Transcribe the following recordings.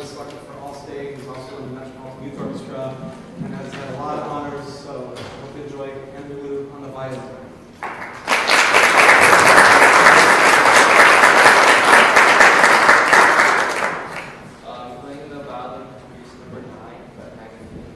was selected for All-State. He's also in the Metropolitan Youth Orchestra and has had a lot of honors. So I hope you enjoy Andrew Liu on the violin. Playing the violin piece number 9, but Magazine.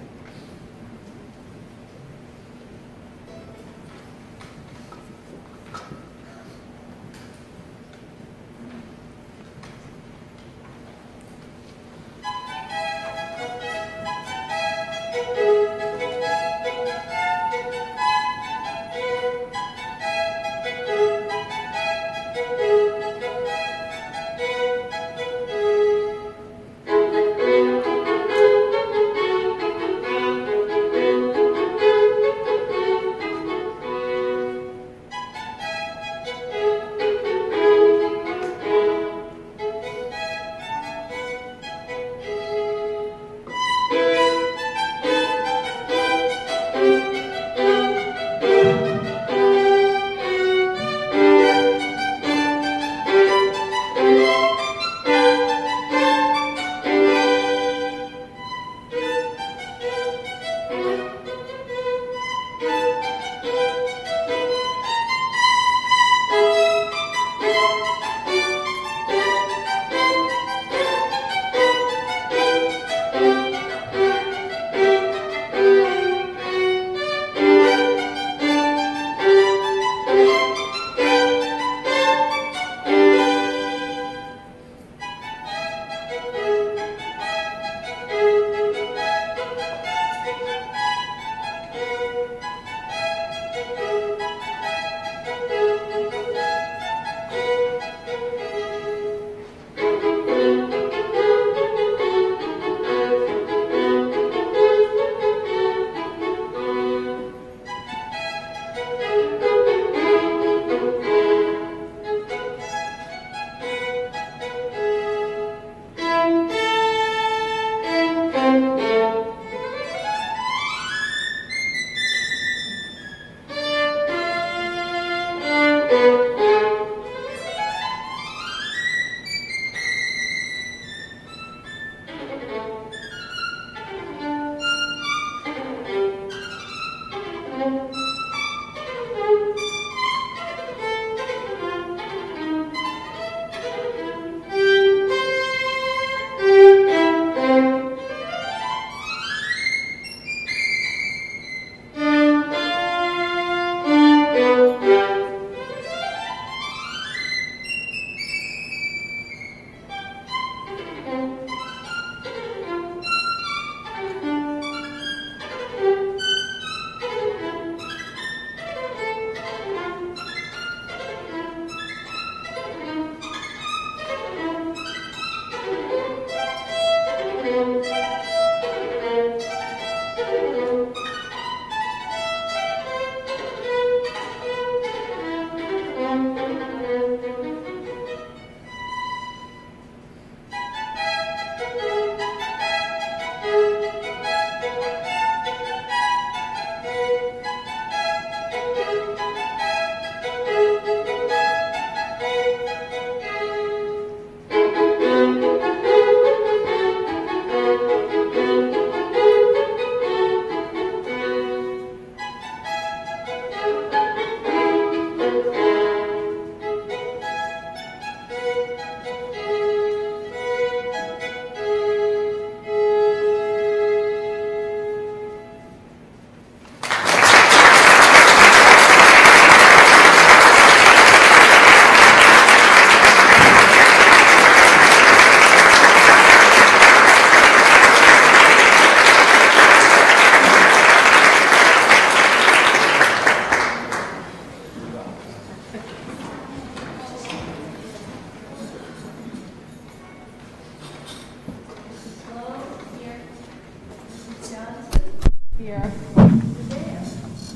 Here.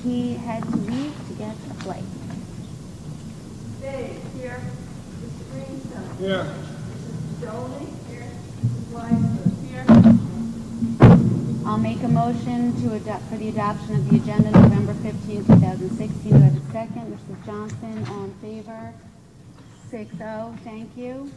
He had to leave to get a flight. Dave, here. Mr. Greenstone. Here. Mrs. Dolly. Here. Mrs. Weisberg. Here. I'll make a motion to adopt for the adoption of the agenda November 15, 2016. Do I have a second? Mrs. Johnson, all in favor? 6-0. Thank you.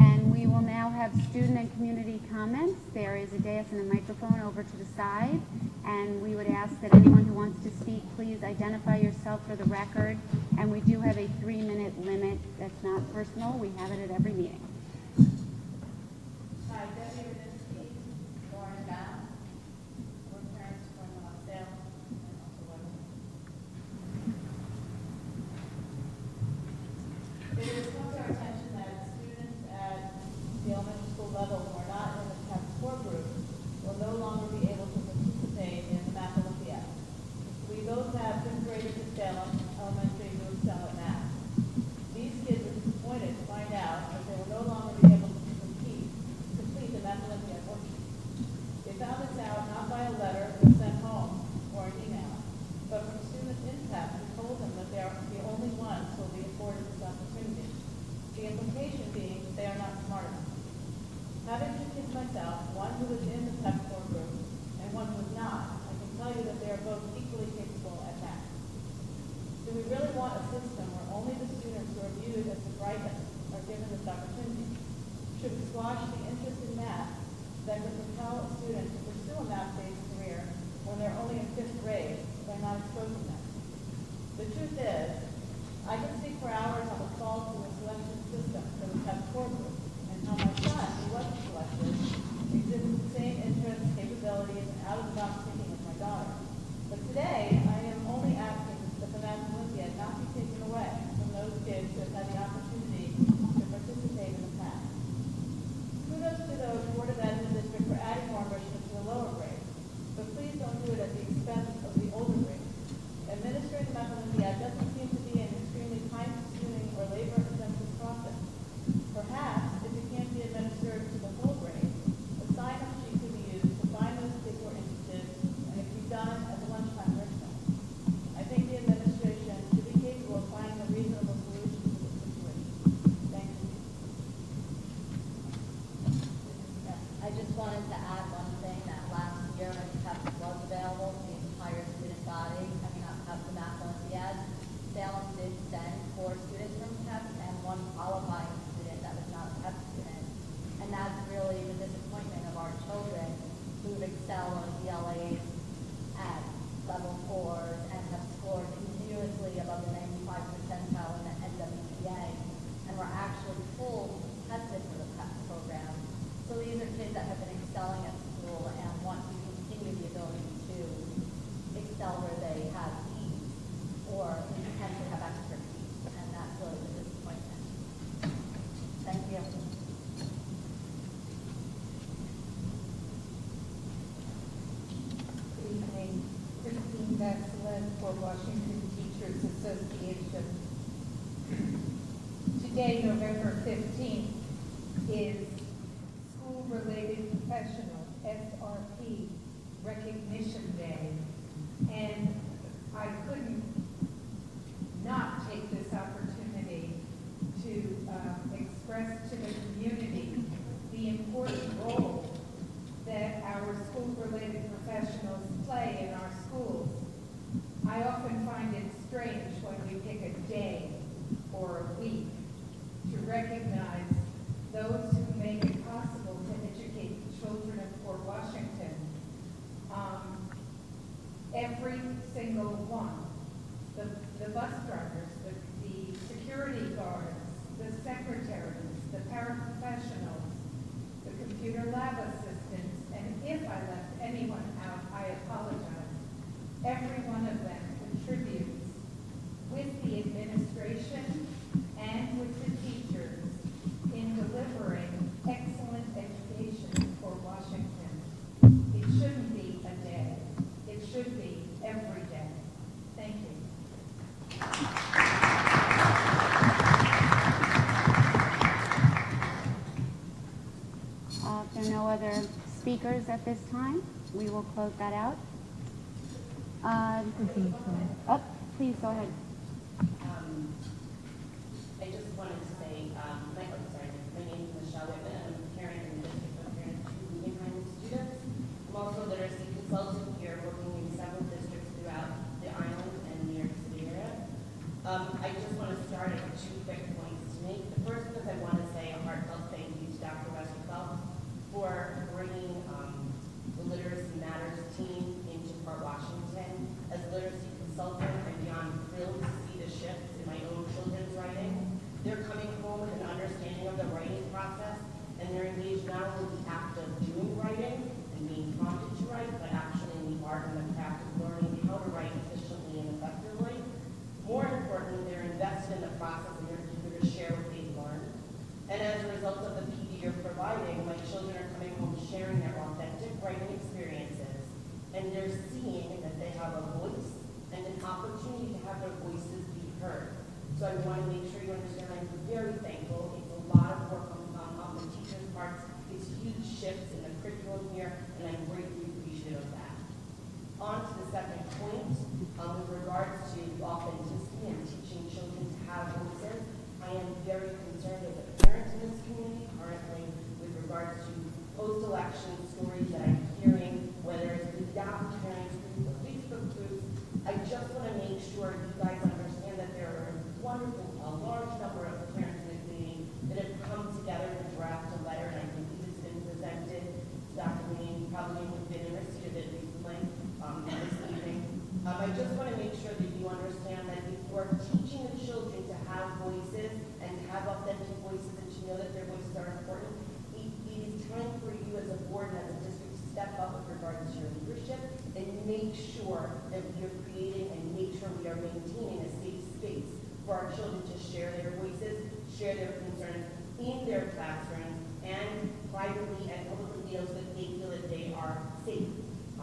And we will now have student and community comments. There is a dais and a microphone over to the side. And we would ask that anyone who wants to speak, please identify yourself for the record. And we do have a 3-minute limit. That's not personal. We have it at every meeting. Hi, Debbie Radinsky, Lauren Bass. We're parents from Salem and also Webster. It has come to our attention that students at the elementary school level who are not in the test score group will no longer be able to participate in the Math Olympiad. We both have fifth graders at Salem Elementary who excel at math. These kids were disappointed to find out that they will no longer be able to complete the Math Olympiad worksheet. They found this out not by a letter that was sent home or an email, but from students in TEP who told them that they are the only ones who will be afforded this opportunity. The implication being that they are not smart enough. Having two kids myself, one who was in the TEP core group and one who was not, I can tell you that they are both equally capable at math. Do we really want a system where only the students who are viewed as the brightest are given this opportunity? Should we squash the interest in math that could propel a student to pursue a math-based career when they're only in fifth grade by not exposing them? The truth is, I can speak for hours on the faults in the selection system for the TEP core group and how my son, who wasn't selected, exhibits the same interests, capabilities, and out-of-the-box thinking as my daughter. But today, I am only asking that the Math Olympiad not be taken away from those kids who have had the opportunity to participate in the past. Kudos to those board of ed in the district for adding more enrichment to the lower grades, but please don't do it at the expense of the older grades. Administering the Math Olympiad doesn't seem to be an extremely time-consuming or labor-intensive process. Perhaps, if it can't be administered to the whole grade, a sign-up sheet could be used to find those kids who are interested, and it can be done as a lunchtime enrichment. I think the administration should be capable of finding a reasonable solution to this situation. Thank you. I just wanted to add one thing, that last year when TEP was available to the entire student body, I mean, not the Math Olympiad, Salem did send 4 students from TEP and 1 qualifying student that was not a TEP student. And that's really the disappointment of our children who excel on ELAs at level 4s and have scored continuously above the 95 percentile in the NWPA and were actually full tested for the PEP program. So these are kids that have been excelling at school and want to continue the ability to excel where they have ease or potentially have expertise, and that's really the disappointment. Thank you. Good evening. Christine Vesselin for Washington Teachers Association. Today, November 15th, is School-Related Professional, SRP, Recognition Day. And I couldn't not take this opportunity to express to the community the important role that our school-related professionals play in our schools. I often find it strange when we pick a day or a week to recognize those who make it possible to educate the children of Port Washington. Every single one, the bus drivers, the security guards, the secretaries, the paraprofessionals, the computer lab assistants, and if I left anyone out, I apologize. Every one of them contributes with the administration and with the teachers in delivering excellent education for Washington. It shouldn't be a day. It should be every day. Thank you. If there are no other speakers at this time, we will close that out. Please go ahead. I just wanted to say, my name is Michelle Whitman. I'm a parent in the district of parent to Meeting students. I'm also a literacy consultant here working in several districts throughout the island and New York City area. I just want to start with 2 quick points to make. The first is I want to say a heartfelt thank you and they're seeing that they have a voice and an opportunity to have their voices be heard. So I want to make sure you understand I'm very thankful. It's a lot of work on the teachers' parts. It's huge shifts in the curriculum here, and I'm greatly appreciative of that. On to the second point, with regards to authenticity and teaching children to have voices, I am very concerned as a parent in this community currently with regards to post-election stories that I'm hearing, whether it's the Yahoo parents group or Facebook groups. I just want to make sure you guys understand that there are a large number of parents in the community that have come together to draft a letter, and I believe it's been presented. Dr. Meeting probably would have been in receipt of it recently, this evening. I just want to make sure that you understand that if you are teaching the children to have voices and to have authentic voices and to know that their voices are important, it is time for you as a board and as a district to step up with regards to your leadership and make sure that we are creating and make sure we are maintaining a safe space for our children to share their voices, share their concerns in their classrooms and privately and publicly, so that they feel that they are safe.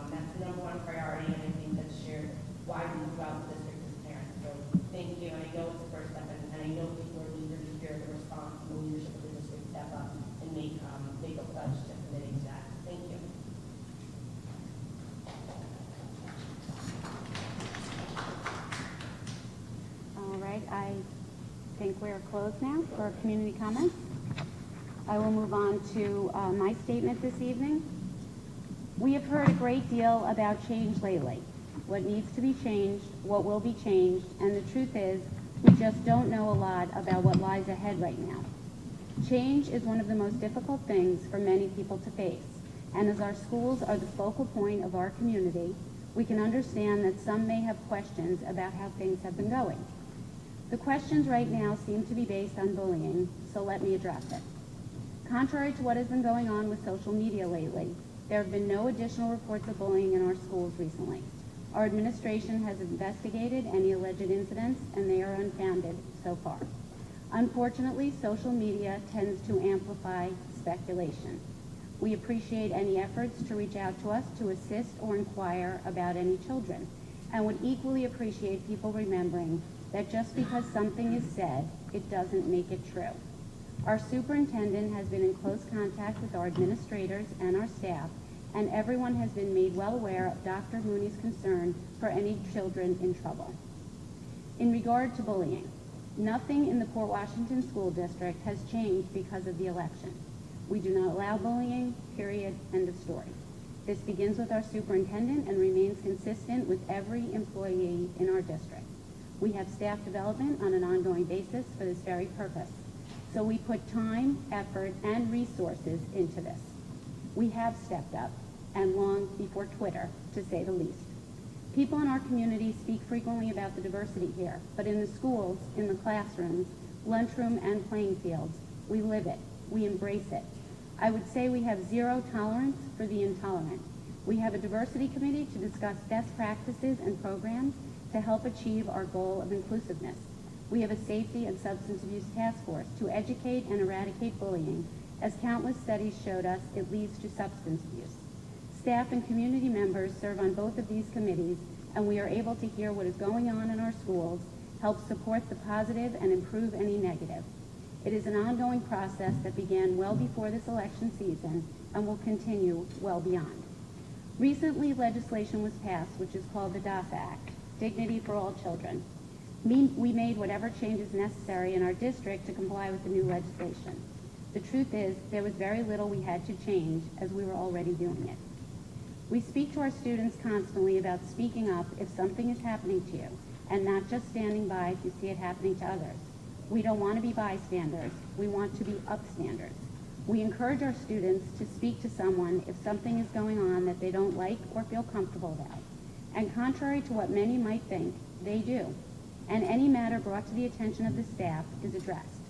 That's the number one priority, and I think that's shared widely throughout the district as parents. So thank you, and I know it's the first step, and I know people are eager to hear the response from the leadership of the district step up and make a pledge to committing to that. Thank you. All right, I think we're closed now for community comments. I will move on to my statement this evening. We have heard a great deal about change lately. What needs to be changed, what will be changed, and the truth is, we just don't know a lot about what lies ahead right now. Change is one of the most difficult things for many people to face, and as our schools are the focal point of our community, we can understand that some may have questions about how things have been going. The questions right now seem to be based on bullying, so let me address it. Contrary to what has been going on with social media lately, there have been no additional reports of bullying in our schools recently. Our administration has investigated any alleged incidents, and they are unfounded so far. Unfortunately, social media tends to amplify speculation. We appreciate any efforts to reach out to us to assist or inquire about any children, and would equally appreciate people remembering that just because something is said, it doesn't make it true. Our superintendent has been in close contact with our administrators and our staff, and everyone has been made well aware of Dr. Mooney's concern for any children in trouble. In regard to bullying, nothing in the Port Washington School District has changed because of the election. We do not allow bullying, period, end of story. This begins with our superintendent and remains consistent with every employee in our district. We have staff development on an ongoing basis for this very purpose. So we put time, effort, and resources into this. We have stepped up, and long before Twitter, to say the least. People in our community speak frequently about the diversity here, but in the schools, in the classrooms, lunchroom, and playing fields, we live it, we embrace it. I would say we have zero tolerance for the intolerant. We have a diversity committee to discuss best practices and programs to help achieve our goal of inclusiveness. We have a safety and substance abuse task force to educate and eradicate bullying, as countless studies showed us it leads to substance abuse. Staff and community members serve on both of these committees, and we are able to hear what is going on in our schools, help support the positive, and improve any negative. It is an ongoing process that began well before this election season and will continue well beyond. Recently, legislation was passed which is called the Dasa Act, Dignity for All Children. We made whatever changes necessary in our district to comply with the new legislation. The truth is, there was very little we had to change, as we were already doing it. We speak to our students constantly about speaking up if something is happening to you, and not just standing by if you see it happening to others. We don't want to be bystanders. We want to be upstanders. We encourage our students to speak to someone if something is going on that they don't like or feel comfortable about. And contrary to what many might think, they do. And any matter brought to the attention of the staff is addressed.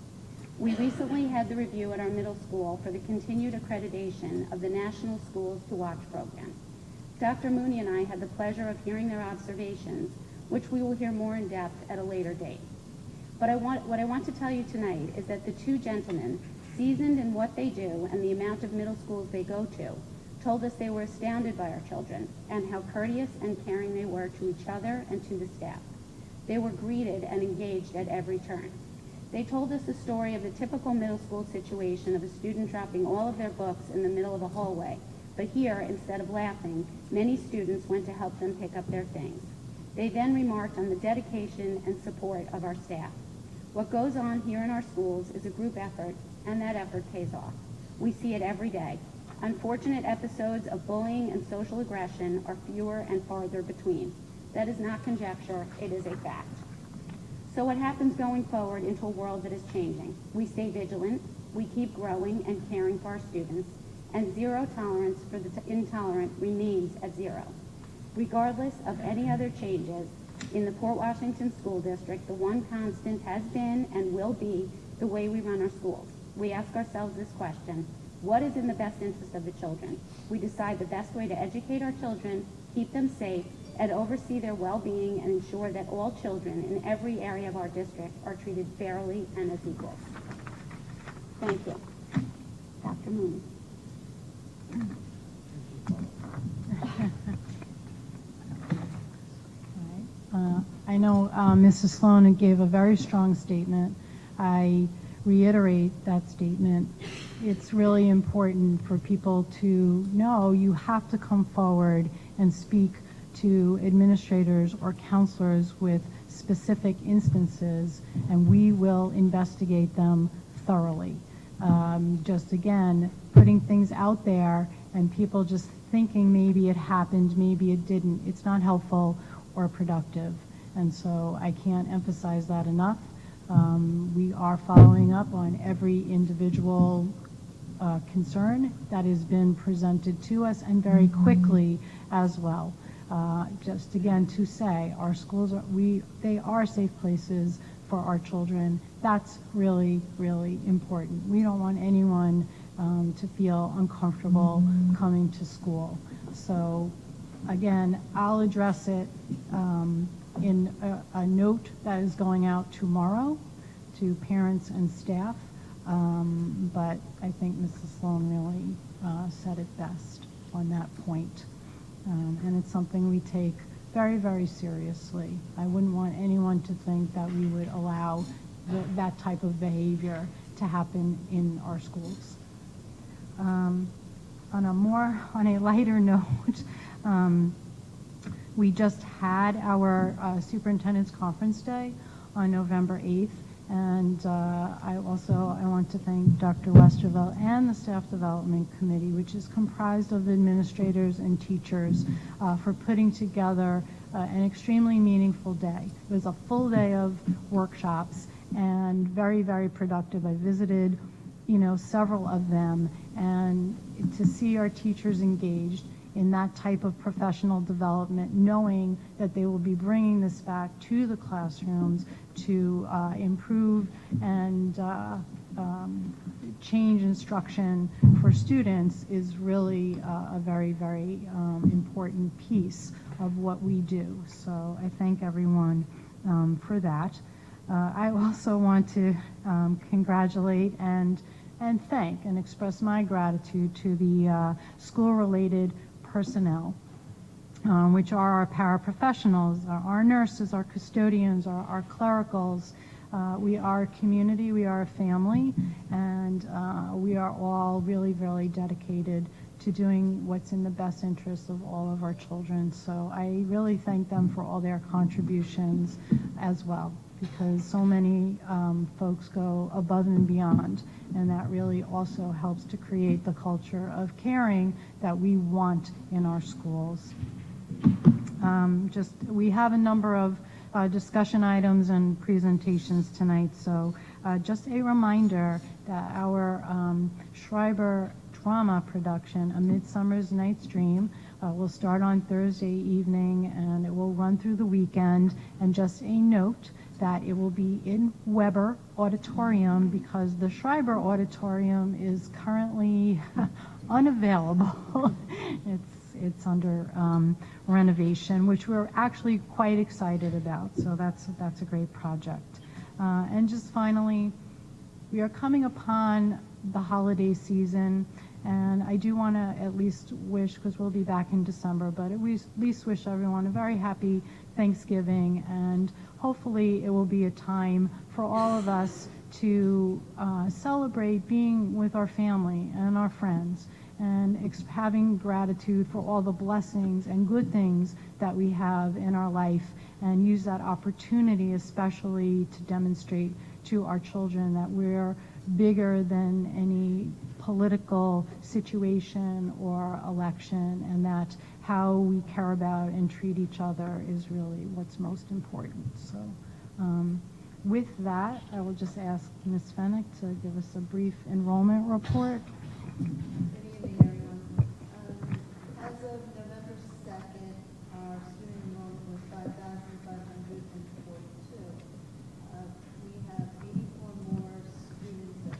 We recently had the review at our middle school for the continued accreditation of the National Schools to Watch program. Dr. Mooney and I had the pleasure of hearing their observations, which we will hear more in depth at a later date. But what I want to tell you tonight is that the two gentlemen, seasoned in what they do and the amount of middle schools they go to, told us they were astounded by our children and how courteous and caring they were to each other and to the staff. They were greeted and engaged at every turn. They told us the story of the typical middle school situation of a student dropping all of their books in the middle of a hallway. But here, instead of laughing, many students went to help them pick up their things. They then remarked on the dedication and support of our staff. What goes on here in our schools is a group effort, and that effort pays off. We see it every day. Unfortunate episodes of bullying and social aggression are fewer and farther between. That is not conjecture, it is a fact. So what happens going forward into a world that is changing? We stay vigilant, we keep growing and caring for our students, and zero tolerance for the intolerant remains at zero. Regardless of any other changes in the Port Washington School District, the one constant has been and will be the way we run our schools. We ask ourselves this question: what is in the best interest of the children? We decide the best way to educate our children, keep them safe, and oversee their well-being and ensure that all children in every area of our district are treated fairly and as equals. Thank you. Dr. Mooney. I know Mrs. Sloan gave a very strong statement. I reiterate that statement. It's really important for people to know you have to come forward and speak to administrators or counselors with specific instances, and we will investigate them thoroughly. Just again, putting things out there and people just thinking maybe it happened, maybe it didn't, it's not helpful or productive. And so I can't emphasize that enough. We are following up on every individual concern that has been presented to us, and very quickly as well. Just again to say, our schools they are safe places for our children. That's really, really important. We don't want anyone to feel uncomfortable coming to school. So again, I'll address it in a note that is going out tomorrow to parents and staff, but I think Mrs. Sloan really said it best on that point. And it's something we take very, very seriously. I wouldn't want anyone to think that we would allow that type of behavior to happen in our schools. On a lighter note, we just had our superintendent's conference day on November 8th, and I want to thank Dr. Westervelt and the Staff Development Committee, which is comprised of administrators and teachers, for putting together an extremely meaningful day. It was a full day of workshops and very, very productive. I visited, several of them, and to see our teachers engaged in that type of professional development, knowing that they will be bringing this back to the classrooms to improve and change instruction for students, is really a very, very important piece of what we do. So I thank everyone for that. I also want to congratulate and thank and express my gratitude to the school-related personnel, which are our paraprofessionals, our nurses, our custodians, our clericals. We are a community, we are a family, and we are all really, really dedicated to doing what's in the best interest of all of our children. So I really thank them for all their contributions as well, because so many folks go above and beyond, and that really also helps to create the culture of caring that we want in our schools. We have a number of discussion items and presentations tonight, so just a reminder that our Schreiber drama production, A Midsummer's Night's Dream, will start on Thursday evening and it will run through the weekend. And just a note that it will be in Weber Auditorium because the Schreiber Auditorium is currently unavailable. It's under renovation, which we're actually quite excited about. So that's a great project. And just finally, we are coming upon the holiday season, And I do want to at least wish, because we'll be back in December, but at least wish everyone a very happy Thanksgiving, and hopefully it will be a time for all of us to celebrate being with our family and our friends, and having gratitude for all the blessings and good things that we have in our life, and use that opportunity especially to demonstrate to our children that we're bigger than any political situation or election, and that how we care about and treat each other is really what's most important. So with that, I will just ask Ms. Fennick to give us a brief enrollment report. Good evening, everyone. As of November 2nd, our student enrollment was 5,542. We have 84 more students at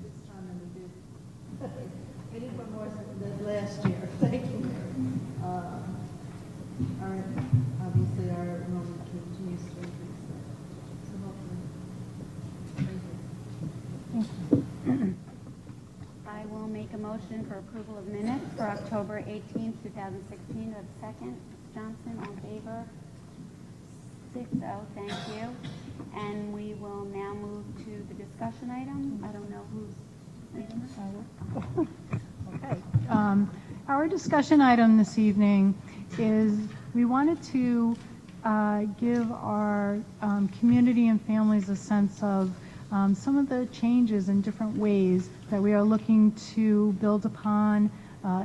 this time than we did. 84 more than last year. Thank you. Obviously, our enrollment continues to increase. So hopefully, thank you. I will make a motion for approval of minutes for October 18th, 2016. Do I have a second? Ms. Johnson, all in favor? 6-0, thank you. And we will now move to the discussion item. I don't know who's leading this. Okay. Our discussion item this evening is we wanted to give our community and families a sense of some of the changes in different ways that we are looking to build upon,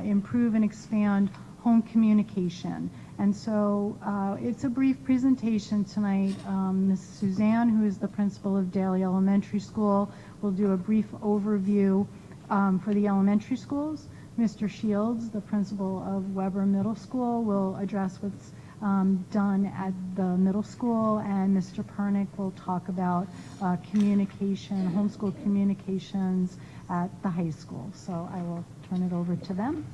improve and expand home communication. And so it's a brief presentation tonight. Ms. Suzanne, who is the principal of Daly Elementary School, will do a brief overview for the elementary schools. Mr. Shields, the principal of Weber Middle School, will address what's done at the middle school, and Mr. Pernick will talk about communication, homeschool communications at the high school. So I will turn it over to them.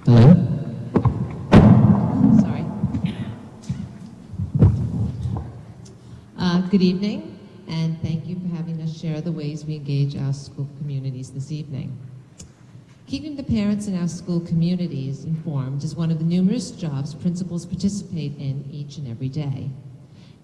Hello? Sorry. Good evening, and thank you for having us share the ways we engage our school communities this evening. Keeping the parents in our school communities informed is one of the numerous jobs principals participate in each and every day.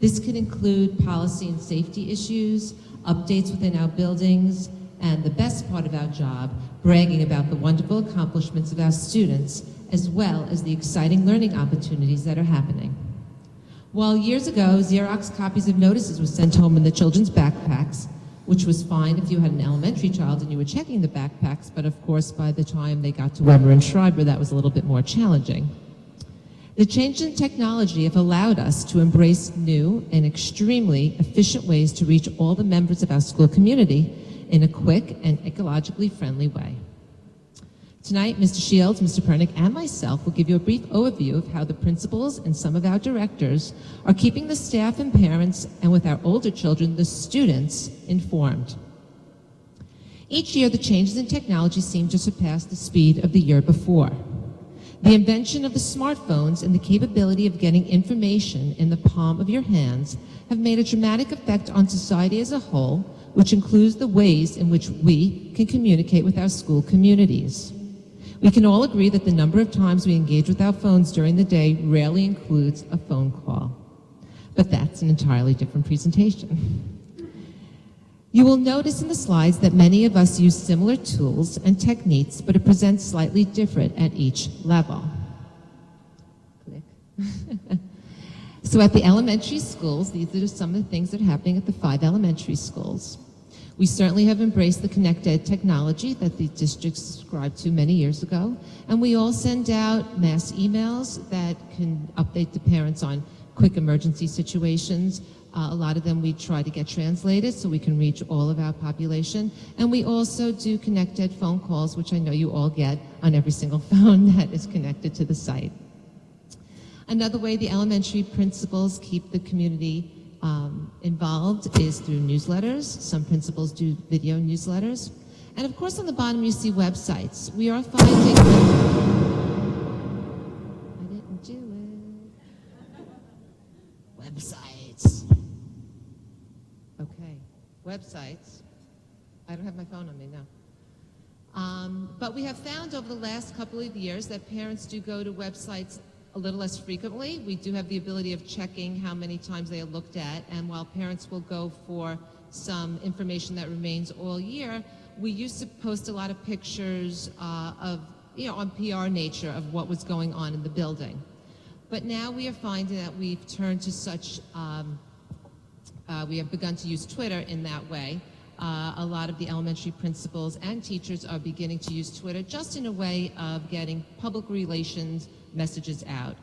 This could include policy and safety issues, updates within our buildings, and the best part of our job, bragging about the wonderful accomplishments of our students, as well as the exciting learning opportunities that are happening. While years ago, Xerox copies of notices were sent home in the children's backpacks, which was fine if you had an elementary child and you were checking the backpacks, but of course by the time they got to Weber and Schreiber, that was a little bit more challenging. The change in technology have allowed us to embrace new and extremely efficient ways to reach all the members of our school community in a quick and ecologically friendly way. Tonight, Mr. Shields, Mr. Pernick, and myself will give you a brief overview of how the principals and some of our directors are keeping the staff and parents, and with our older children, the students, informed. Each year, the changes in technology seem to surpass the speed of the year before. The invention of the smartphones and the capability of getting information in the palm of your hands have made a dramatic effect on society as a whole, which includes the ways in which we can communicate with our school communities. We can all agree that the number of times we engage with our phones during the day rarely includes a phone call. But that's an entirely different presentation. You will notice in the slides that many of us use similar tools and techniques, but it presents slightly different at each level. Click. So at the elementary schools, these are some of the things that are happening at the 5 elementary schools. We certainly have embraced the Connected technology that the district subscribed to many years ago, and we all send out mass emails that can update the parents on quick emergency situations. A lot of them we try to get translated so we can reach all of our population. And we also do connected phone calls, which I know you all get on every single phone that is connected to the site. Another way the elementary principals keep the community involved is through newsletters. Some principals do video newsletters. And of course on the bottom you see websites. We are finding... I didn't do it. Websites. Okay, websites. I don't have my phone on me now. But we have found over the last couple of years that parents do go to websites a little less frequently. We do have the ability of checking how many times they are looked at, and while parents will go for some information that remains all year, we used to post a lot of pictures of, on PR nature of what was going on in the building. But now we are finding that we've turned to such, we have begun to use Twitter in that way. A lot of the elementary principals and teachers are beginning to use Twitter just in a way of getting public relations messages out.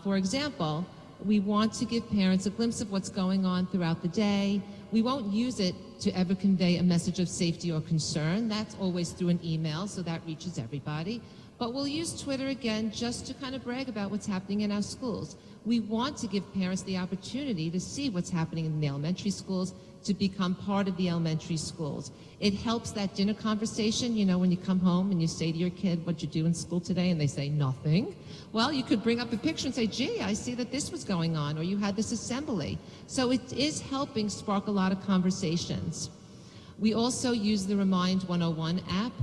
For example, we want to give parents a glimpse of what's going on throughout the day. We won't use it to ever convey a message of safety or concern. That's always through an email, so that reaches everybody. But we'll use Twitter again just to kind of brag about what's happening in our schools. We want to give parents the opportunity to see what's happening in the elementary schools, to become part of the elementary schools. It helps that dinner conversation, when you come home and you say to your kid, what'd you do in school today? And they say, nothing. Well, you could bring up a picture and say, gee, I see that this was going on, or you had this assembly. So it is helping spark a lot of conversations. We also use the Remind 101 app.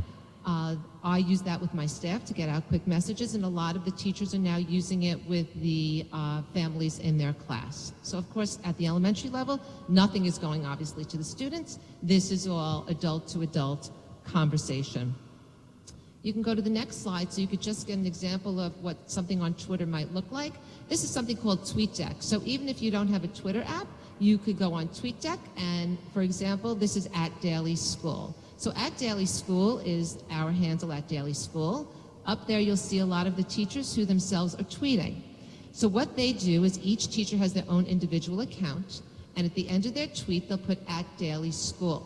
I use that with my staff to get out quick messages, and a lot of the teachers are now using it with the families in their class. So of course, at the elementary level, nothing is going obviously to the students. This is all adult to adult conversation. You can go to the next slide so you could just get an example of what something on Twitter might look like. This is something called Tweetdeck. So even if you don't have a Twitter app, you could go on Tweetdeck, and for example, this is @DailySchool. So @DailySchool is our handle @DailySchool. Up there you'll see a lot of the teachers who themselves are tweeting. So what they do is each teacher has their own individual account, and at the end of their tweet they'll put @DailySchool.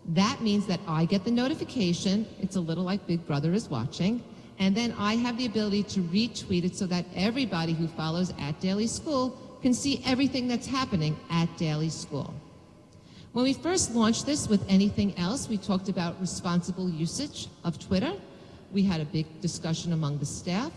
That means that I get the notification, it's a little like Big Brother is watching, and then I have the ability to retweet it so that everybody who follows @DailySchool can see everything that's happening at @DailySchool. When we first launched this with anything else, we talked about responsible usage of Twitter. We had a big discussion among the staff.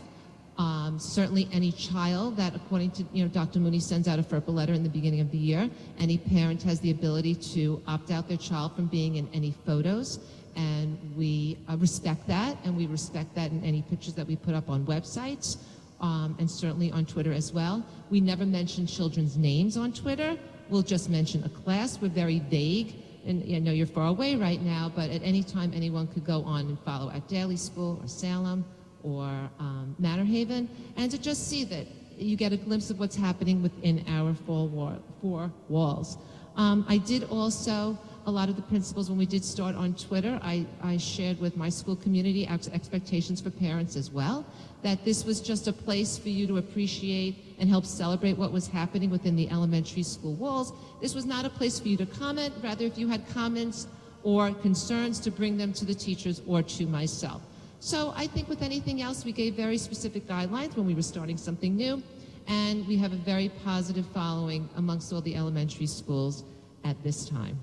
Certainly any child that, according to Dr. Mooney sends out a FERPA letter in the beginning of the year, any parent has the ability to opt out their child from being in any photos, and we respect that, and we respect that in any pictures that we put up on websites, and certainly on Twitter as well. We never mention children's names on Twitter. We'll just mention a class. We're very vague, and I know you're far away right now, but at any time anyone could go on and follow @DailySchool or Salem or Manor Haven, and to just see that you get a glimpse of what's happening within our four walls. I did also, a lot of the principals, when we did start on Twitter, I shared with my school community expectations for parents as well, that this was just a place for you to appreciate and help celebrate what was happening within the elementary school walls. This was not a place for you to comment, rather if you had comments or concerns to bring them to the teachers or to myself. So I think with anything else, we gave very specific guidelines when we were starting something new, and we have a very positive following amongst all the elementary schools at this time.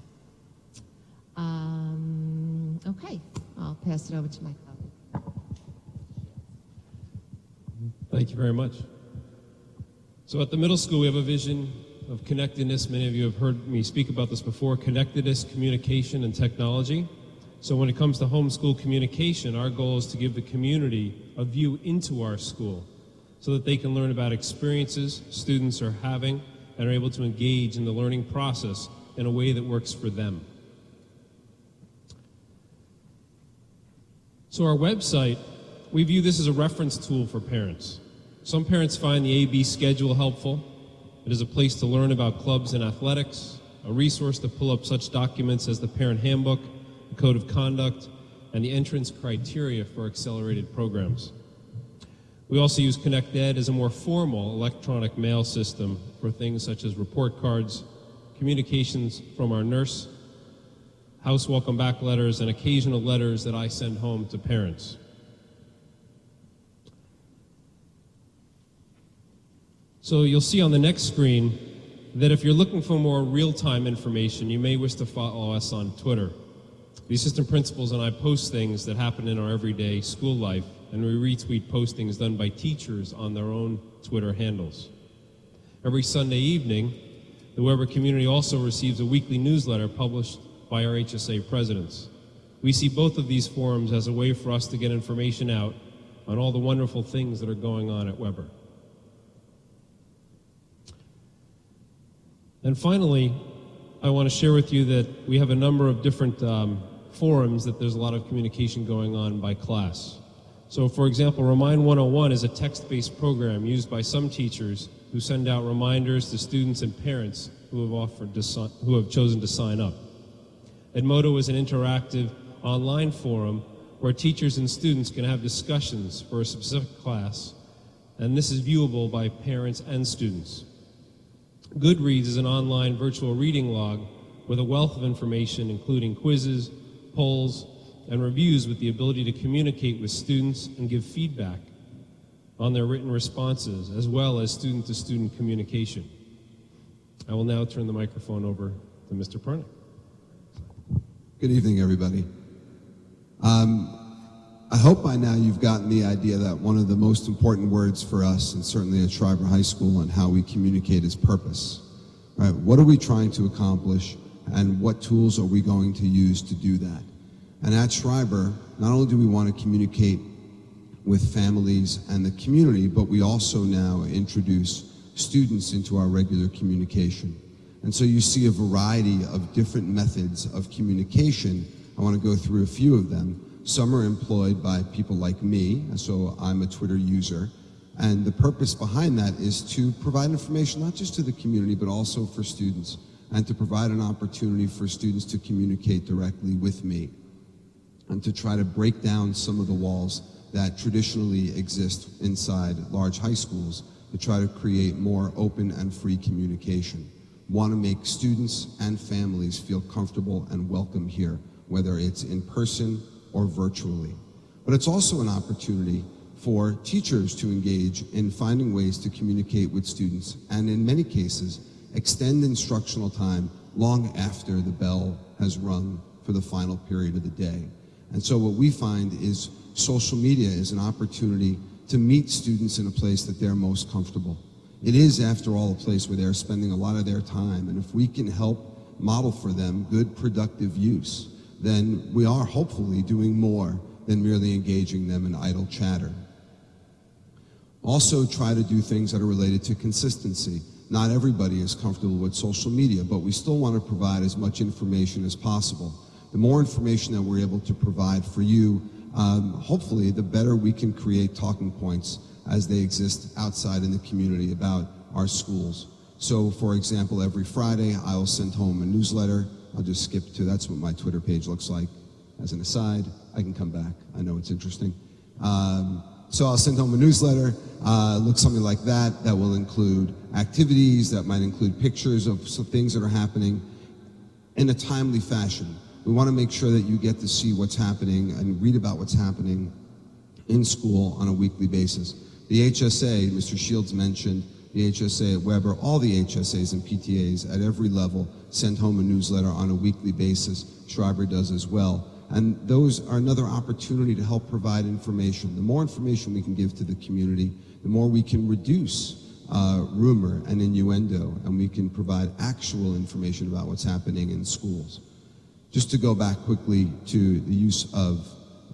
Okay, I'll pass it over to my colleague. Thank you very much. So at the middle school, we have a vision of connectedness. Many of you have heard me speak about this before, connectedness, communication, and technology. So when it comes to homeschool communication, our goal is to give the community a view into our school so that they can learn about experiences students are having and are able to engage in the learning process in a way that works for them. So our website, we view this as a reference tool for parents. Some parents find the AB schedule helpful. It is a place to learn about clubs and athletics, a resource to pull up such documents as the parent handbook, the code of conduct, and the entrance criteria for accelerated programs. We also use Connected as a more formal electronic mail system for things such as report cards, communications from our nurse, house welcome back letters, and occasional letters that I send home to parents. So you'll see on the next screen that if you're looking for more real-time information, you may wish to follow us on Twitter. The assistant principals and I post things that happen in our everyday school life, and we retweet postings done by teachers on their own Twitter handles. Every Sunday evening, the Weber community also receives a weekly newsletter published by our HSA presidents. We see both of these forums as a way for us to get information out on all the wonderful things that are going on at Weber. And finally, I want to share with you that we have a number of different forums that there's a lot of communication going on by class. So for example, Remind 101 is a text-based program used by some teachers who send out reminders to students and parents who have chosen to sign up. Edmodo is an interactive online forum where teachers and students can have discussions for a specific class, and this is viewable by parents and students. Goodreads is an online virtual reading log with a wealth of information, including quizzes, polls, and reviews with the ability to communicate with students and give feedback on their written responses, as well as student-to-student communication. I will now turn the microphone over to Mr. Pernick. Good evening, everybody. I hope by now you've gotten the idea that one of the most important words for us, and certainly at Schreiber High School and how we communicate, is purpose. Right? What are we trying to accomplish, and what tools are we going to use to do that? And at Schreiber, not only do we want to communicate with families and the community, but we also now introduce students into our regular communication. And so you see a variety of different methods of communication. I want to go through a few of them. Some are employed by people like me, so I'm a Twitter user. And the purpose behind that is to provide information not just to the community, but also for students, and to provide an opportunity for students to communicate directly with me, and to try to break down some of the walls that traditionally exist inside large high schools, to try to create more open and free communication. Want to make students and families feel comfortable and welcome here, whether it's in person or virtually. But it's also an opportunity for teachers to engage in finding ways to communicate with students, and in many cases, extend instructional time long after the bell has rung for the final period of the day. And so what we find is social media is an opportunity to meet students in a place that they're most comfortable. It is, after all, a place where they're spending a lot of their time, and if we can help model for them good, productive use, then we are hopefully doing more than merely engaging them in idle chatter. Also try to do things that are related to consistency. Not everybody is comfortable with social media, but we still want to provide as much information as possible. The more information that we're able to provide for you, hopefully the better we can create talking points as they exist outside in the community about our schools. So for example, every Friday I will send home a newsletter. I'll just skip to, that's what my Twitter page looks like. As an aside, I can come back. I know it's interesting. So I'll send home a newsletter, looks something like that, that will include activities, that might include pictures of some things that are happening in a timely fashion. We want to make sure that you get to see what's happening and read about what's happening in school on a weekly basis. The HSA, Mr. Shields mentioned, the HSA at Weber, all the HSAs and PTAs at every level send home a newsletter on a weekly basis. Schreiber does as well. And those are another opportunity to help provide information. The more information we can give to the community, the more we can reduce rumor and innuendo, and we can provide actual information about what's happening in schools. Just to go back quickly to the use of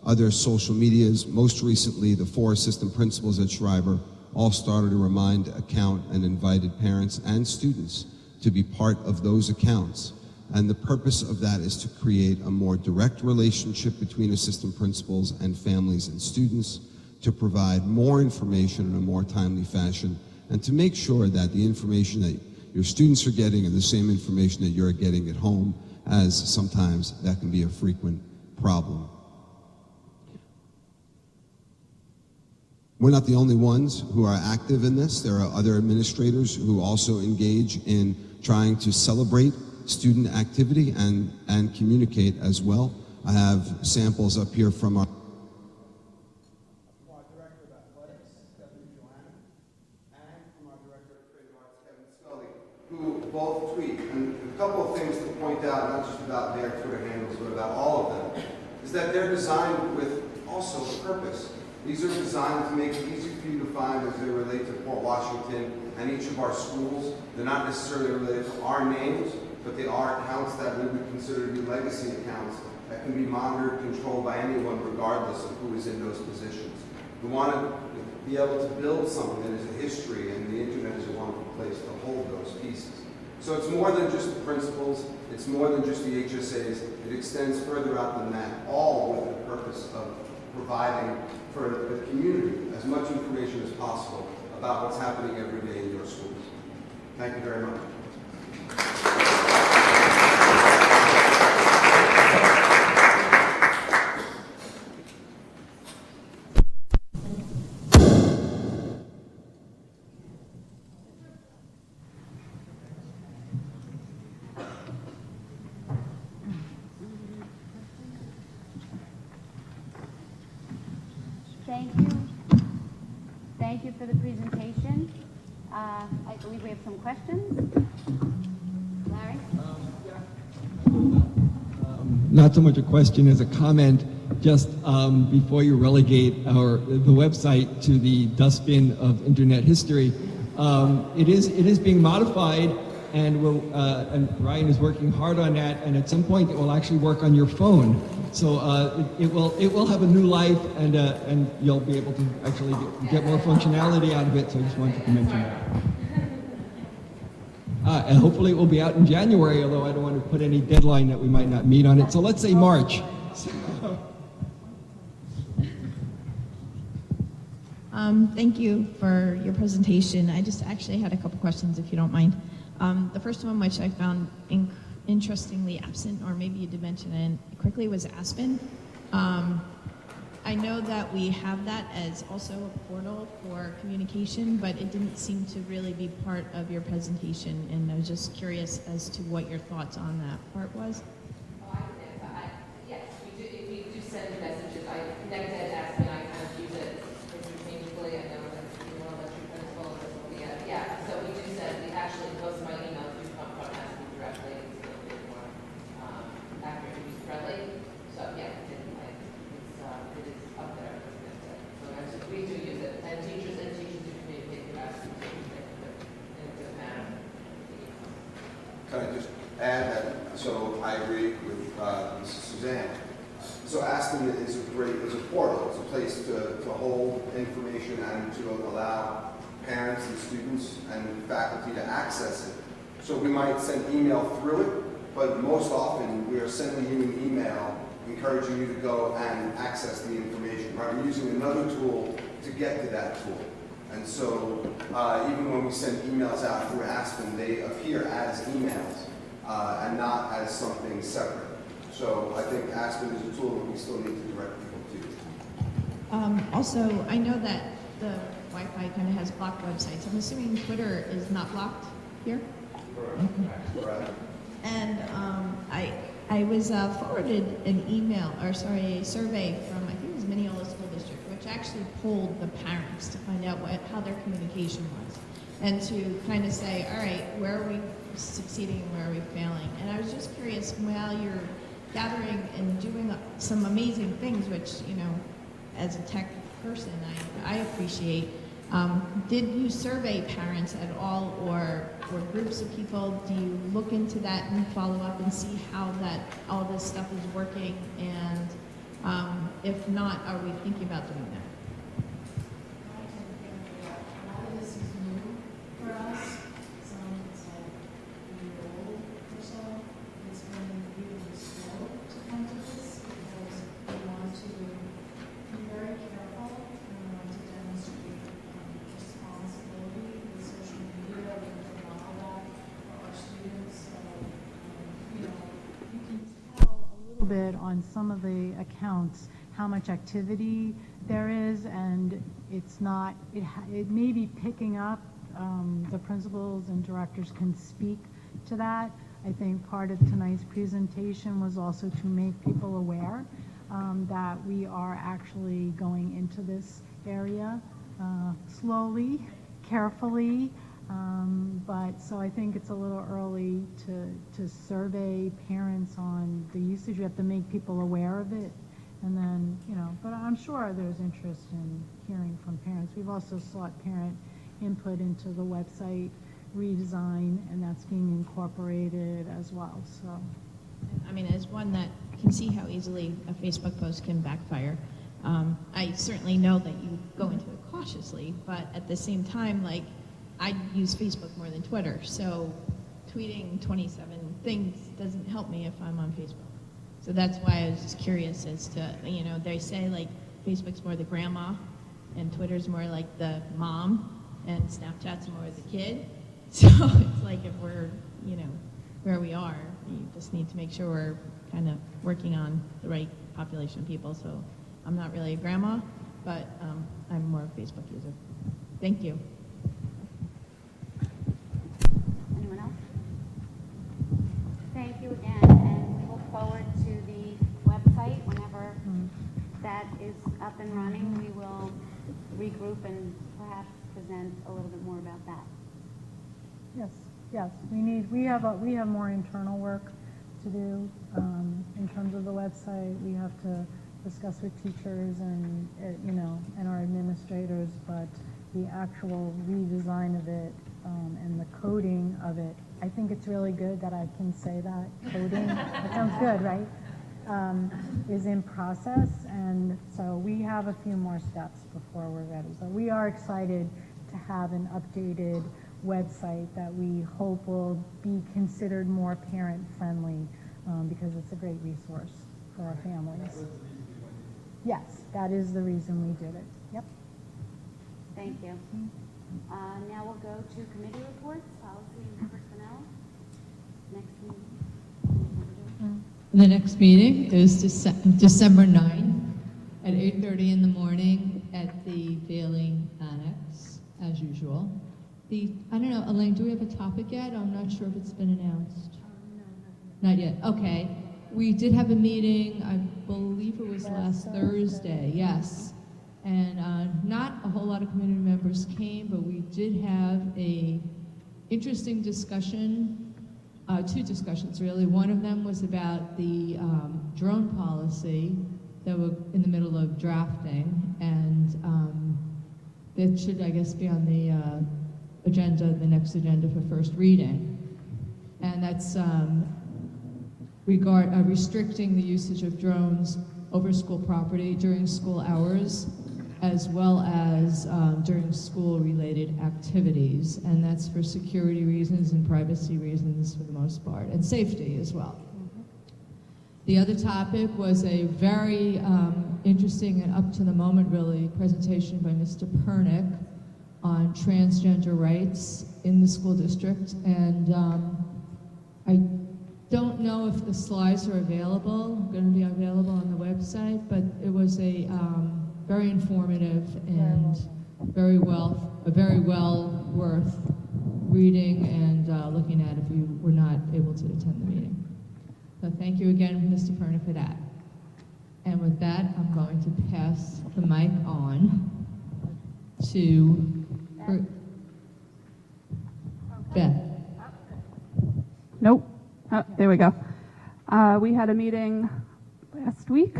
other social medias, most recently the 4 assistant principals at Schreiber all started a Remind account and invited parents and students to be part of those accounts. And the purpose of that is to create a more direct relationship between assistant principals and families and students, to provide more information in a more timely fashion, and to make sure that the information that your students are getting is the same information that you're getting at home, as sometimes that can be a frequent problem. We're not the only ones who are active in this. There are other administrators who also engage in trying to celebrate student activity and communicate as well. I have samples up here from our Director of Athletics, Stephanie Joanna, and from our Director of Creative Arts, Kevin Scully, who both tweet. And a couple of things to point out, not just about their Twitter handles, but about all of them, is that they're designed with also a purpose. These are designed to make it easy for you to find as they relate to Port Washington and each of our schools. They're not necessarily related to our names, but they are accounts that we would consider to be legacy accounts that can be monitored, controlled by anyone regardless of who is in those positions. We want to be able to build something that is a history, and the internet is a wonderful place to hold those pieces. So it's more than just the principals, it's more than just the HSAs, it extends further out than that, all with the purpose of providing for the community as much information as possible about what's happening every day in your schools. Thank you very much. Thank you. Thank you for the presentation. I believe we have some questions. Larry? Not so much a question as a comment. Just before you relegate the website to the dustbin of internet history, it is being modified, and and Ryan is working hard on that. And at some point, it will actually work on your phone. So it will have a new life, and you'll be able to actually get more functionality out of it. So I just wanted to mention that. And hopefully it will be out in January, although I don't want to put any deadline that we might not meet on it. So let's say March. Thank you for your presentation. I just actually had a couple questions, if you don't mind. The first one, which I found interestingly absent, or maybe you did mention it quickly, was Aspen. I know that we have that as also a portal for communication, but it didn't seem to really be part of your presentation, and I was just curious as to what your thoughts on that part was. Oh, I can answer. Yes, we do send messages. I connected at Aspen. I kind of use it interchangeably. I know that elementary principal and yeah. So we do send. We actually post my emails do come from Aspen directly. It's a little bit more accurate and user-friendly. So yeah, it is up there. So we do use it, and teachers do communicate with Aspen in a good manner. Can I just add that? So I agree with Mrs. Suzanne. So Aspen is a portal. It's a place to hold information and to allow parents and students and faculty to access it. So we might send email through it, but most often we are sending you an email encouraging you to go and access the information. Right? We're using another tool to get to that tool. And so even when we send emails out through Aspen, they appear as emails and not as something separate. So I think Aspen is a tool that we still need to direct people to. Also, I know that the Wi-Fi kind of has blocked websites. I'm assuming Twitter is not blocked here? Correct. Right. And I was forwarded a survey from, I think it was Mineola School District, which actually polled the parents to find out how their communication was, and to kind of say, all right, where are we succeeding and where are we failing? And I was just curious, while you're gathering and doing some amazing things, which, as a tech person, I appreciate, did you survey parents at all, or groups of people? Do you look into that and follow up and see how all this stuff is working? And if not, are we thinking about doing that? A lot of this is new for us. Some it's like a year old or so. It's been really slow to come to this because we want to be very careful and we want to demonstrate responsibility with social media. We allow that for our students. So, you can tell a little bit on some of the accounts how much activity there is, and it's not, it may be picking up, the principals and directors can speak to that. I think part of tonight's presentation was also to make people aware that we are actually going into this area slowly, carefully, but so I think it's a little early to survey parents on the usage. You have to make people aware of it, and then, you know, but I'm sure there's interest in hearing from parents. We've also sought parent input into the website redesign, and that's being incorporated as well. So, I mean, as one that can see how easily a Facebook post can backfire, I certainly know that you go into it cautiously, but at the same time, like, I use Facebook more than Twitter, so tweeting 27 things doesn't help me if I'm on Facebook. So that's why I was just curious as to, you know, they say like Facebook's more the grandma and Twitter's more like the mom and Snapchat's more the kid. So it's like if we're, you know, where we are, you just need to make sure we're kind of working on the right population of people. So I'm not really a grandma, but I'm more a Facebook user. Thank you. Anyone else? Thank you again, and we look forward to the website. Whenever that is up and running, we will regroup and perhaps present a little bit more about that. yes, yes, we have more internal work to do in terms of the website. We have to discuss with teachers and you know, and our administrators, but the actual redesign of it and the coding of it, I think it's really good that I can say that. Coding, that sounds good, right? Is in process, and so we have a few more steps before we're ready. But we are excited to have an updated website that we hope will be considered more parent-friendly because it's a great resource for our families. Yes, that is the reason we did it. Yep. Thank you. Now we'll go to committee reports, policy and personnel. Next meeting. The next meeting is December 9th at 8:30 in the morning at the Failing Annex, as usual. I don't know, Elaine, do we have a topic yet? I'm not sure if it's been announced. No, not yet. Okay. We did have a meeting, I believe it was last Thursday, yes. And not a whole lot of community members came, but we did have a interesting discussion, two discussions really. One of them was about the drone policy that we're in the middle of drafting, and it should, I guess, be on the agenda, the next agenda for first reading. And that's restricting the usage of drones over school property during school hours, as well as during school-related activities. And that's for security reasons and privacy reasons for the most part, and safety as well. The other topic was a very interesting and up to the moment, really, presentation by Mr. Pernick on transgender rights in the school district. And I don't know if the slides are available, going to be available on the website, but it was a very informative and very well worth reading and looking at if you were not able to attend the meeting. So thank you again, Mr. Perna, for that. And with that, I'm going to pass the mic on to Beth. Nope. Oh, there we go. We had a meeting last week.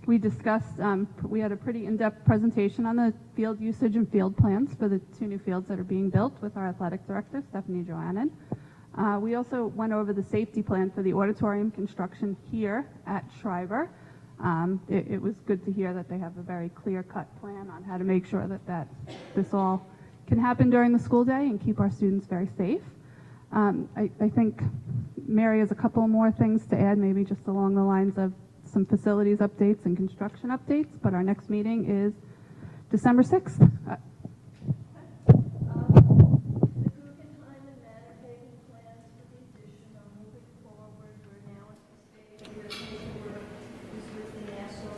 We discussed, we had a pretty in-depth presentation on the field usage and field plans for the 2 new fields that are being built with our athletic director, Stephanie Joannan. We also went over the safety plan for the auditorium construction here at Schreiber. It was good to hear that they have a very clear-cut plan on how to make sure that this all can happen during the school day and keep our students very safe. I think Mary has a couple more things to add, maybe just along the lines of some facilities updates and construction updates, but our next meeting is December 6th. The Guggenheim and Manor-Haven plans for the addition are moving forward. We're now at the stage where paperwork is with the National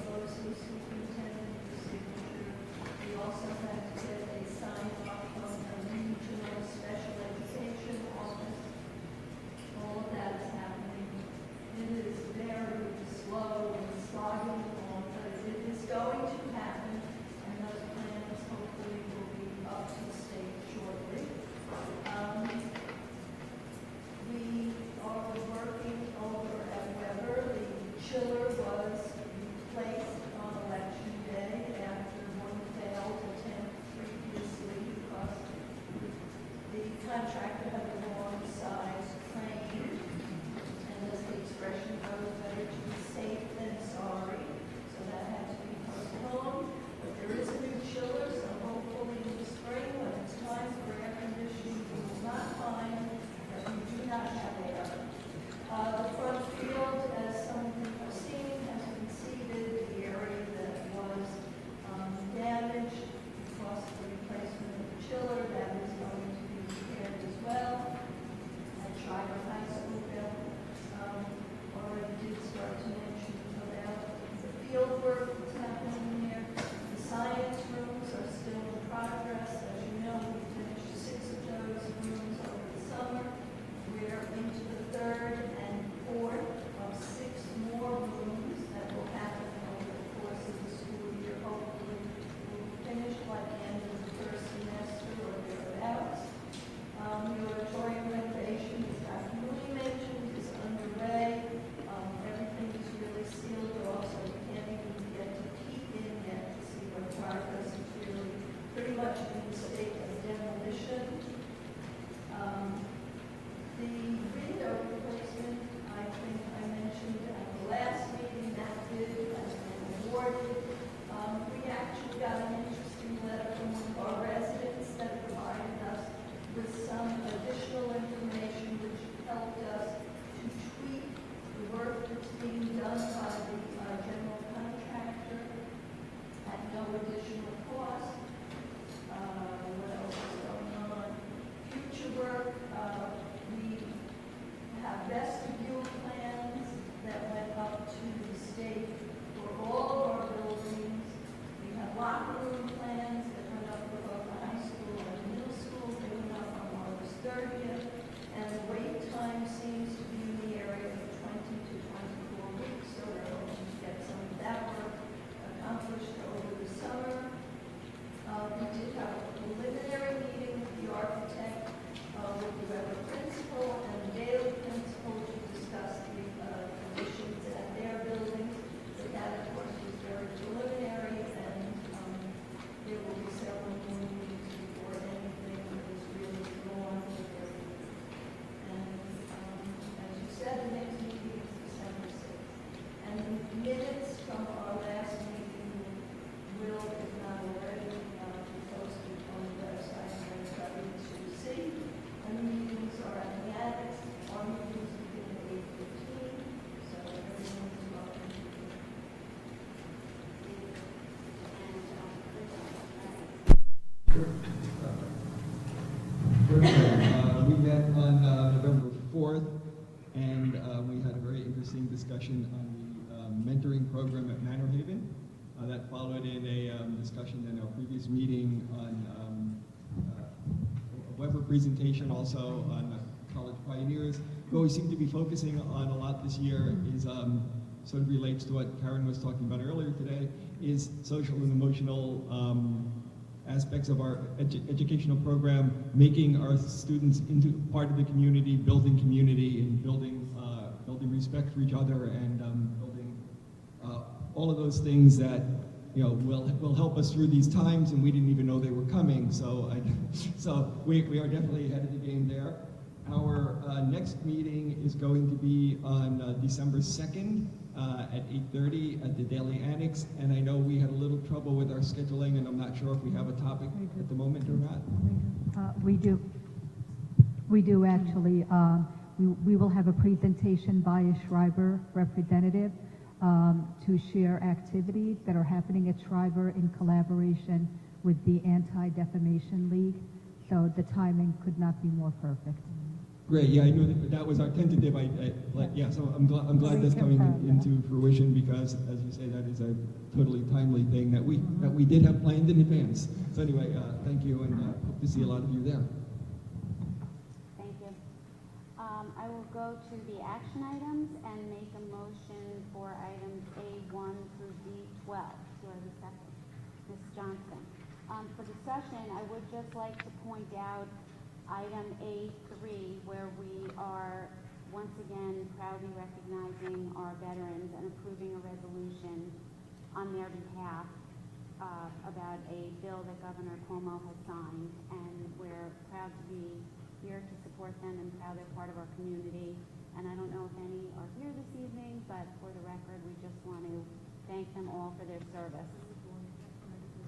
interesting discussion on the mentoring program at Manor Haven. That followed in a discussion in our previous meeting on a Weber presentation also on college pioneers. What we seem to be focusing on a lot this year is sort of relates to what Karen was talking about earlier today, is social and emotional aspects of our educational program, making our students into part of the community, and building respect for each other, and building all of those things that will help us through these times, and we didn't even know they were coming. So we are definitely ahead of the game there. Our next meeting is going to be on December 2nd at 8:30 at the Daily Annex, and I know we had a little trouble with our scheduling, and I'm not sure if we have a topic at the moment or not. We do. We do actually. We will have a presentation by a Schreiber representative to share activities that are happening at Schreiber in collaboration with the Anti-Defamation League. So the timing could not be more perfect. Great. Yeah, I knew that was our tentative. So I'm glad that's coming into fruition, because, as you say, that is a totally timely thing that we did have planned in advance. So anyway, thank you, and hope to see a lot of you there. Thank you. I will go to the action items and make a motion for items A1 through D12. Do I have a second? Ms. Johnson. For discussion, I would just like to point out item A3, where we are once again proudly recognizing our veterans and approving a resolution on their behalf about a bill that Governor Cuomo has signed, and we're proud to be here to support them and proud they're part of our community. And I don't know if any are here this evening, but for the record, we just want to thank them all for their service.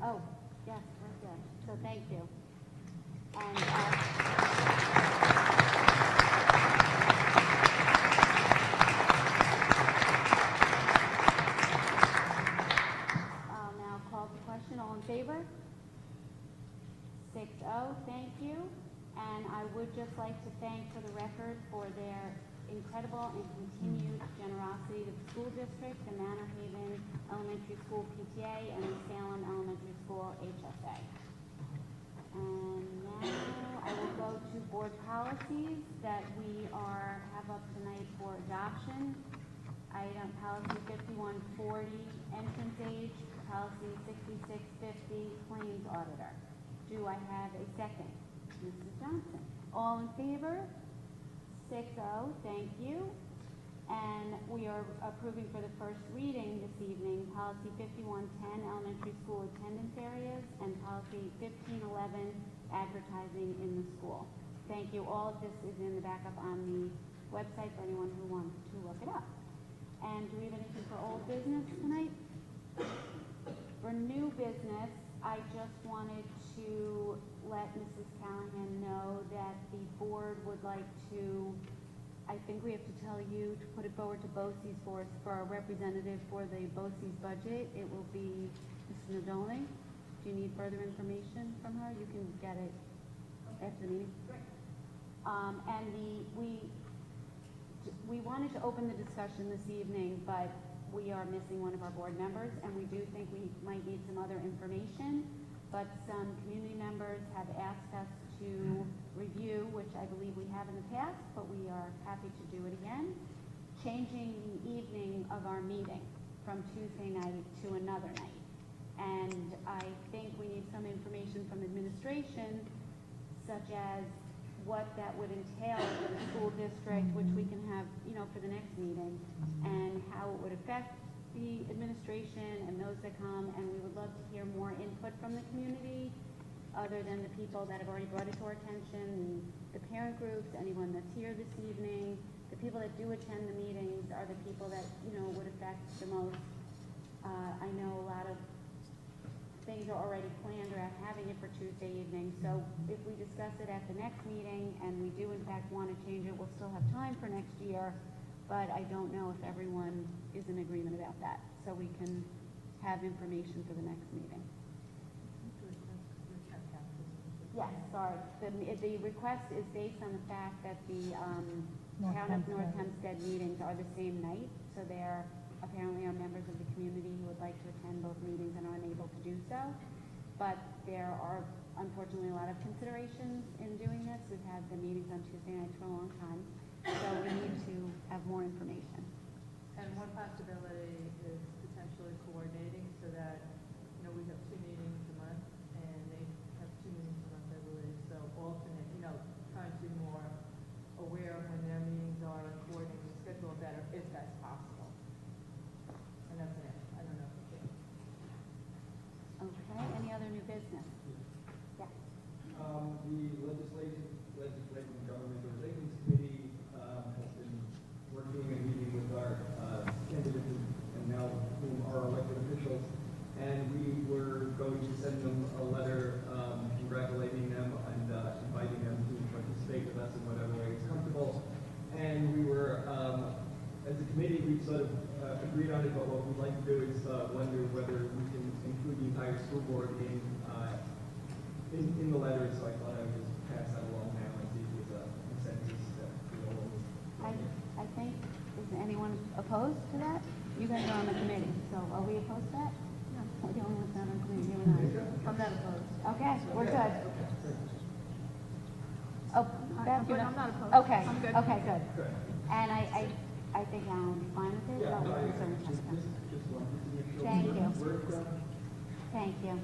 Oh, yes, right there. So thank you. And I'll now call the question. All in favor? 6-0. Thank you. And I would just like to thank, for the record, for their incredible and continued generosity to the school district, the Manor Haven Elementary School PTA, and the Salem Elementary School HSA. And now I will go to board policies that we have up tonight for adoption. Item policy 5140, entrance age, policy 6650, claims auditor. Do I have a second? Mrs. Johnson. All in favor? 6-0. Thank you. And we are approving for the first reading this evening policy 5110, elementary school attendance areas, and policy 1511, advertising in the school. Thank you. All of this is in the backup on the website for anyone who wants to look it up. And do we have anything for old business tonight? For new business, I just wanted to let Mrs. Callahan know that the board would like to, I think we have to tell you to put it forward to BOCES for our representative for the BOCES budget. It will be Mrs. Nadolny. Do you need further information from her? You can get it after the meeting. And we wanted to open the discussion this evening, but we are missing one of our board members, and we do think we might need some other information. But some community members have asked us to review, which I believe we have in the past, but we are happy to do it again, changing the evening of our meeting from Tuesday night to another night. And I think we need some information from administration, such as what that would entail for the school district, which we can have, for the next meeting, and how it would affect the administration and those that come. And we would love to hear more input from the community, other than the people that have already brought it to our attention, the parent groups, anyone that's here this evening. The people that do attend the meetings are the people that, would affect the most. I know a lot of things are already planned around having it for Tuesday evening. So if we discuss it at the next meeting and we do in fact want to change it, we'll still have time for next year. But I don't know if everyone is in agreement about that. So we can have information for the next meeting. Yes, sorry. The request is based on the fact that the Town of North Hempstead meetings are the same night, so there apparently are members of the community who would like to attend both meetings and are unable to do so. But there are unfortunately a lot of considerations in doing this. We've had the meetings on Tuesday nights for a long time, so we need to have more information. And one possibility is potentially coordinating so that, we have 2 meetings a month and they have 2 meetings a month, I believe. So alternate, trying to be more aware of when their meetings are and coordinating the schedule better if that's possible. And that's it. I don't know if you can. Okay, any other new business? Yeah. The Legislative and Government Relations Committee has been working and meeting with our candidates and now whom are elected officials, and we were going to send them a letter congratulating them and inviting them to participate with us in whatever way is comfortable. And we were, as a committee, we sort of agreed on it, but what we'd like to do is wonder whether we can include the entire school board in the letter, so I thought I would just pass that along now and see if there's a consensus I think, is anyone opposed to that? You guys are on the committee, so are we opposed to that? No. We're the only ones not on the committee, you and I. I'm not opposed. Okay, we're good. Oh, Beth, you're I'm not opposed. Okay, I'm good. okay, good. And I think Alan will be fine with it. But we're concerned with Jessica. Thank you. Thank you.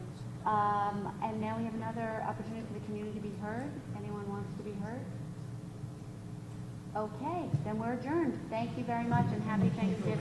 And now we have another opportunity for the community to be heard. Anyone wants to be heard? Okay, then we're adjourned. Thank you very much and happy Thanksgiving.